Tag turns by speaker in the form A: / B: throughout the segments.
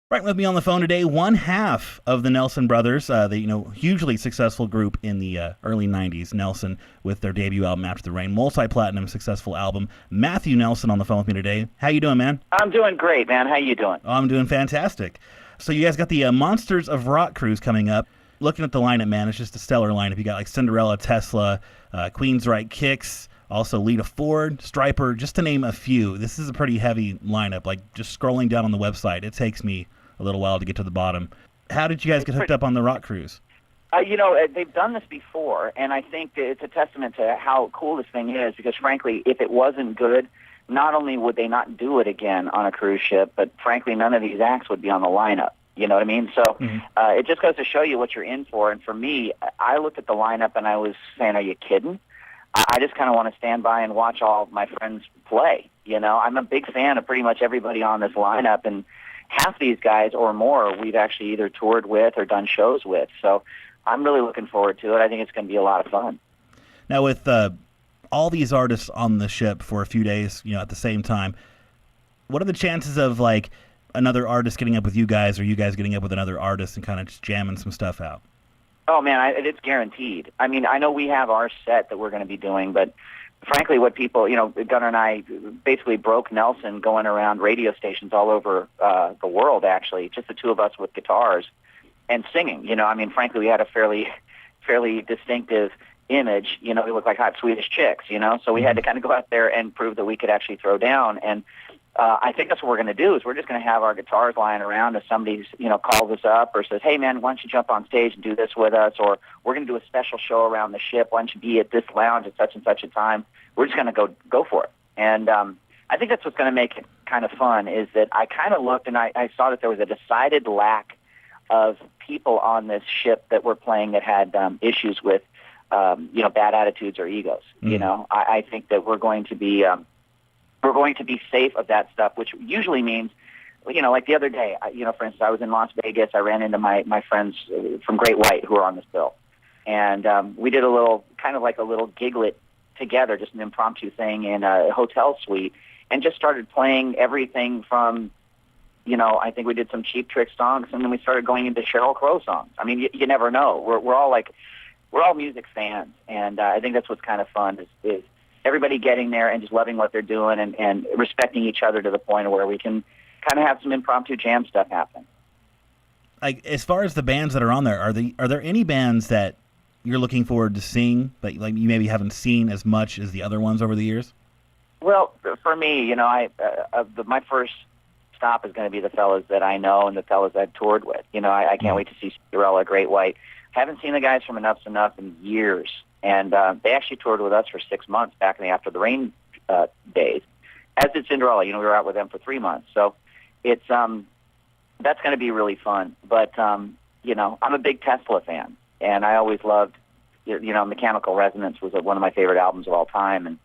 A: Right with me on the phone today, one half of the Nelson Brothers, the hugely successful group in the early '90s. Nelson with their debut album After the Rain, multi-platinum successful album. Matthew Nelson on the phone with me today. How you doing, man?
B: I'm doing great, man. How you doing?
A: Oh, I'm doing fantastic. So you guys got the Monsters of Rock cruise coming up. Looking at the lineup, man, it's just a stellar lineup. You got like Cinderella, Tesla, Queensryche Kicks, also Lita Ford, Striper, just to name a few. This is a pretty heavy lineup. Like just scrolling down on the website, it takes me a little while to get to the bottom. How did you guys get hooked up on the rock cruise?
B: They've done this before, and I think that it's a testament to how cool this thing is, because frankly, if it wasn't good, not only would they not do it again on a cruise ship, but frankly, none of these acts would be on the lineup. You know what I mean? So it just goes to show you what you're in for. And for me, I looked at the lineup and I was saying, are you kidding? I just kind of want to stand by and watch all of my friends play. You know, I'm a big fan of pretty much everybody on this lineup, and half these guys or more we've actually either toured with or done shows with. So I'm really looking forward to it. I think it's going to be a lot of fun.
A: Now, with all these artists on the ship for a few days, at the same time, what are the chances of like another artist getting up with you guys, or you guys getting up with another artist and kind of just jamming some stuff out?
B: Oh, man, it's guaranteed. I mean, I know we have our set that we're going to be doing, but frankly, what people, Gunnar and I basically broke Nelson going around radio stations all over the world, actually, just the two of us with guitars and singing. I mean, frankly, we had a fairly distinctive image. We looked like hot Swedish chicks, so we had to kind of go out there and prove that we could actually throw down. And I think that's what we're going to do, is we're just going to have our guitars lying around if somebody, calls us up or says, hey, man, why don't you jump on stage and do this with us? Or we're going to do a special show around the ship. Why don't you be at this lounge at such and such a time? We're just going to go for it. And I think that's what's going to make it kind of fun, is that I kind of looked and I saw that there was a decided lack of people on this ship that were playing that had issues with, bad attitudes or egos. I think that we're going to be safe of that stuff, which usually means, like the other day, for instance, I was in Las Vegas. I ran into my friends from Great White who are on this bill. And we did a little giglet together, just an impromptu thing in a hotel suite, and just started playing everything from, I think we did some Cheap Trick songs, and then we started going into Sheryl Crow songs. I mean, you never know. We're all music fans, and I think that's what's kind of fun is everybody getting there and just loving what they're doing and respecting each other to the point where we can kind of have some impromptu jam stuff happen.
A: Like, as far as the bands that are on there, are there any bands that you're looking forward to seeing that you maybe haven't seen as much as the other ones over the years?
B: Well, for me, my first stop is going to be the fellas that I know and the fellas I've toured with. I can't wait to see Cinderella, Great White. Haven't seen the guys from Enough's Enough in years. And they actually toured with us for 6 months back in the After the Rain days, as did Cinderella. We were out with them for 3 months. So it's that's going to be really fun. But, I'm a big Tesla fan, and I always loved, Mechanical Resonance was one of my favorite albums of all time. And,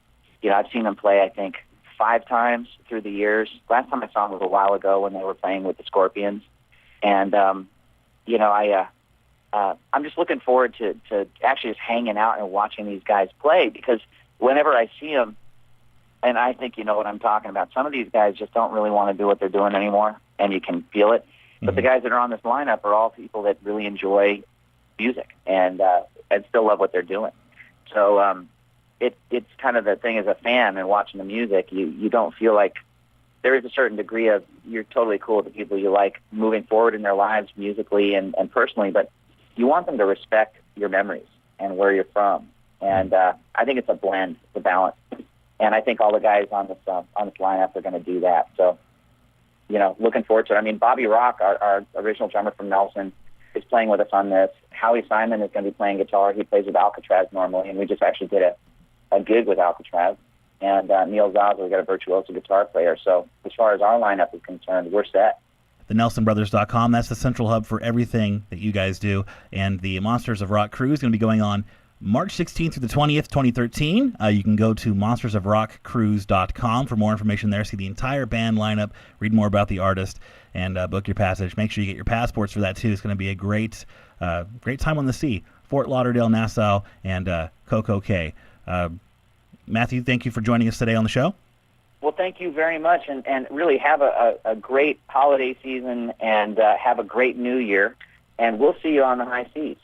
B: I've seen them play, I think, 5 times through the years. Last time I saw them was a while ago when they were playing with the Scorpions. And, I'm just looking forward to actually just hanging out and watching these guys play, because whenever I see them, and I think you know what I'm talking about, some of these guys just don't really want to do what they're doing anymore, and you can feel it. Mm-hmm. But the guys that are on this lineup are all people that really enjoy music and still love what they're doing. So it's kind of the thing as a fan and watching the music, you don't feel like there is a certain degree of you're totally cool with the people you like moving forward in their lives musically and personally, but you want them to respect your memories and where you're from. And I think it's a blend, it's a balance. And I think all the guys on this lineup are going to do that. So, looking forward to it. I mean, Bobby Rock, our original drummer from Nelson, is playing with us on this. Howie Simon is going to be playing guitar. He plays with Alcatraz normally, and we just actually did a gig with Alcatraz. And Neil Zaza, we got a virtuoso guitar player. So as far as our lineup is concerned, we're set.
A: TheNelsonBrothers.com. That's the central hub for everything that you guys do. And the Monsters of Rock cruise is going to be going on March 16th through the 20th, 2013. You can go to monstersofrockcruise.com for more information there. See the entire band lineup, read more about the artist, and book your passage. Make sure you get your passports for that, too. It's going to be a great time on the sea. Fort Lauderdale, Nassau, and Coco Cay. Matthew, thank you for joining us today on the show.
B: Well, thank you very much, and really have a great holiday season, and have a great new year, and we'll see you on the high seas.